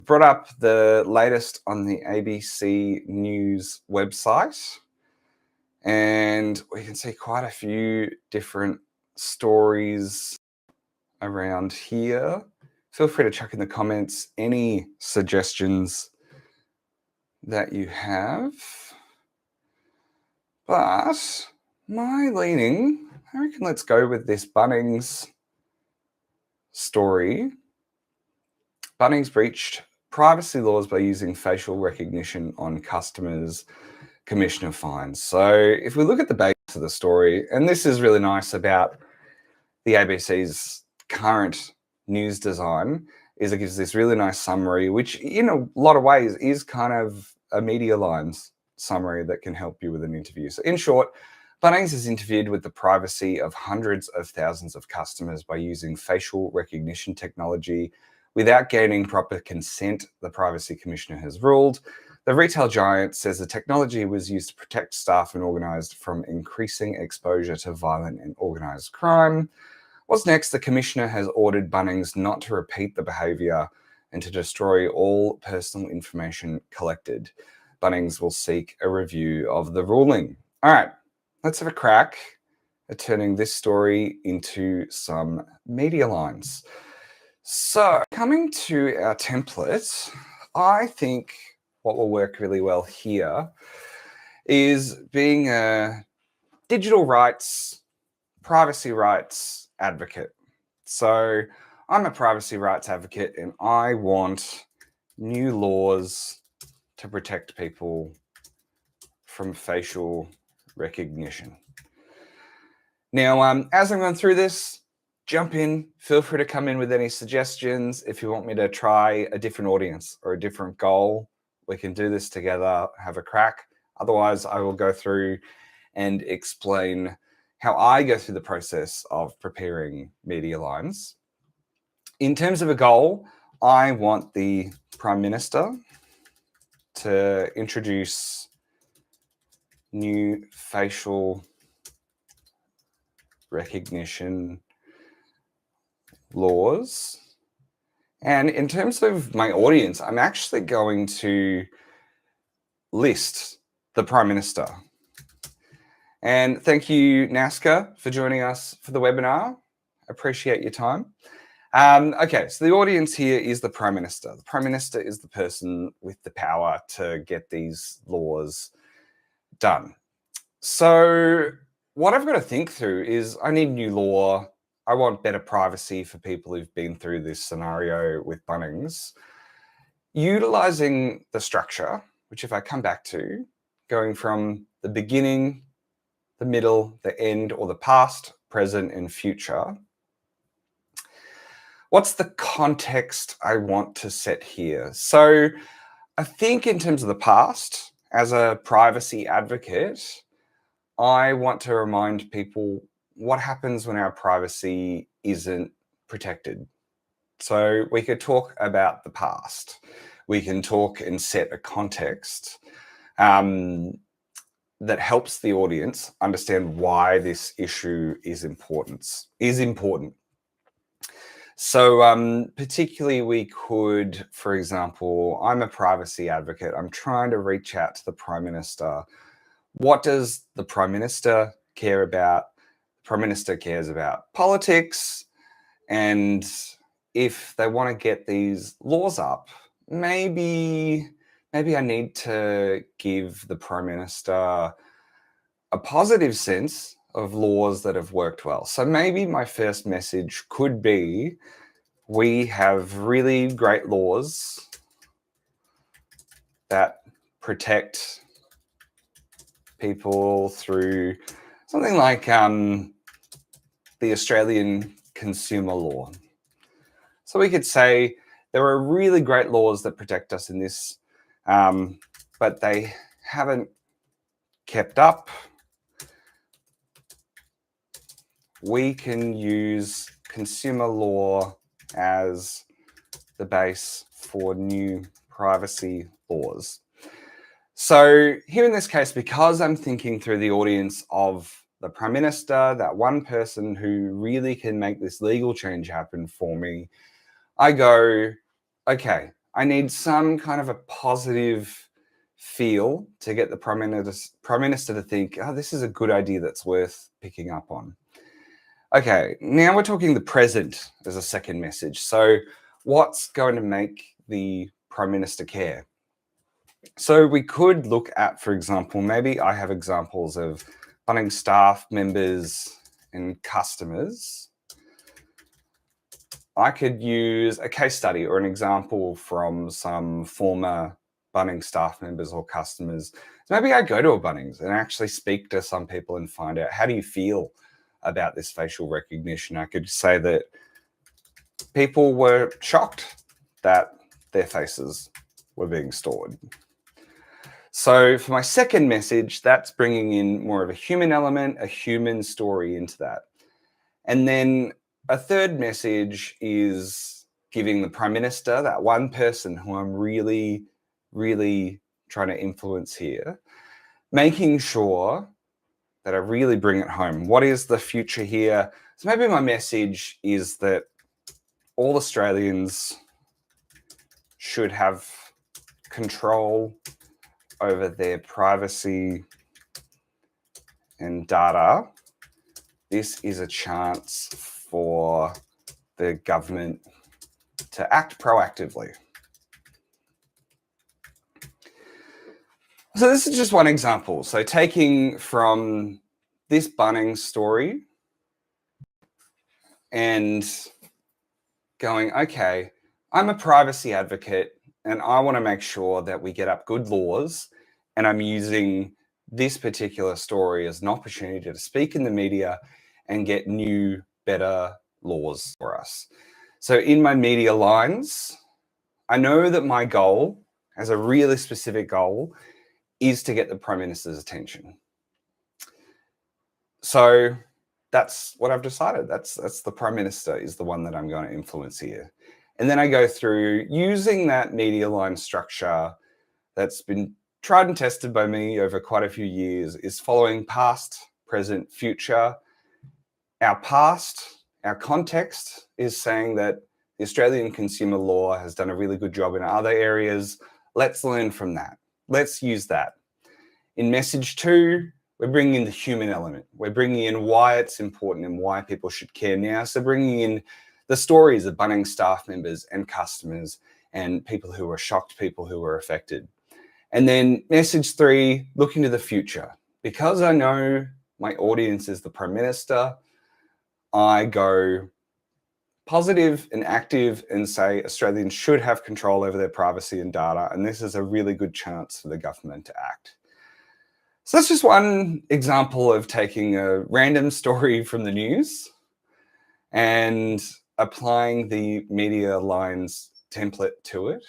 brought up the latest on the ABC News website, and we can see quite a few different stories around here. Feel free to chuck in the comments any suggestions that you have. But my leaning, I reckon let's go with this Bunnings story. Bunnings breached privacy laws by using facial recognition on customers, commissioner fines. So if we look at the base of the story, and this is really nice about the ABC's current news design, is it gives this really nice summary, which in a lot of ways is kind of a media lines summary that can help you with an interview. So in short, Bunnings has interfered with the privacy of hundreds of thousands of customers by using facial recognition technology without gaining proper consent, the Privacy Commissioner has ruled. The retail giant says the technology was used to protect staff and organised from increasing exposure to violent and organised crime. What's next? The Commissioner has ordered Bunnings not to repeat the behaviour and to destroy all personal information collected. Bunnings will seek a review of the ruling. All right, let's have a crack at turning this story into some media lines. So coming to our template, I think what will work really well here is being a digital rights, privacy rights advocate. So I'm a privacy rights advocate and I want new laws to protect people from facial recognition. Now, as I'm going through this, jump in, feel free to come in with any suggestions. If you want me to try a different audience or a different goal, we can do this together, have a crack. Otherwise, I will go through and explain how I go through the process of preparing media lines. In terms of a goal, I want the Prime Minister to introduce new facial recognition laws. And in terms of my audience, I'm actually going to list the Prime Minister. And thank you, NASCA, for joining us for the webinar. Appreciate your time. Okay, so the audience here is the Prime Minister. The Prime Minister is the person with the power to get these laws done. So what I've got to think through is I need new law. I want better privacy for people who've been through this scenario with Bunnings. Utilizing the structure, which if I come back to, going from the beginning, the middle, the end, or the past, present, and future. What's the context I want to set here? So I think in terms of the past, as a privacy advocate, I want to remind people what happens when our privacy isn't protected. So we could talk about the past. We can talk and set a context that helps the audience understand why this issue is important. So particularly we could, for example, I'm a privacy advocate. I'm trying to reach out to the Prime Minister. What does the Prime Minister care about? The Prime Minister cares about politics. And if they want to get these laws up, maybe I need to give the Prime Minister a positive sense of laws that have worked well. So maybe my first message could be, we have really great laws that protect people through something like the Australian consumer law. So we could say there are really great laws that protect us in this, but they haven't kept up. We can use consumer law as the base for new privacy laws. So here in this case, because I'm thinking through the audience of the Prime Minister, that one person who really can make this legal change happen for me, I go, okay, I need some kind of a positive feel to get the Prime Minister to think, oh, this is a good idea that's worth picking up on. Okay, now we're talking the present as a second message. So what's going to make the Prime Minister care? So we could look at, for example, maybe I have examples of Bunnings staff members and customers. I could use a case study or an example from some former Bunnings staff members or customers. So maybe I go to a Bunnings and actually speak to some people and find out, how do you feel about this facial recognition? I could say that people were shocked that their faces were being stored. So for my second message, that's bringing in more of a human element, a human story into that. And then a third message is giving the Prime Minister, that one person who I'm really, really trying to influence here, making sure that I really bring it home. What is the future here? So maybe my message is that all Australians should have control over their privacy and data. This is a chance for the government to act proactively. So this is just one example. So taking from this Bunnings story and going, okay, I'm a privacy advocate and I want to make sure that we get up good laws, and I'm using this particular story as an opportunity to speak in the media and get new, better laws for us. So in my media lines, I know that my goal, as a really specific goal, is to get the Prime Minister's attention. So that's what I've decided. That's the Prime Minister is the one that I'm going to influence here. And then I go through using that media line structure that's been tried and tested by me over quite a few years, is following past, present, future. Our past, our context is saying that the Australian consumer law has done a really good job in other areas. Let's learn from that. Let's use that. In message 2, we're bringing in the human element. We're bringing in why it's important and why people should care now. So bringing in the stories of Bunnings staff members and customers and people who were shocked, people who were affected. And then message 3, looking to the future. Because I know my audience is the Prime Minister, I go positive and active and say Australians should have control over their privacy and data, and this is a really good chance for the government to act. So that's just one example of taking a random story from the news and applying the media lines template to it.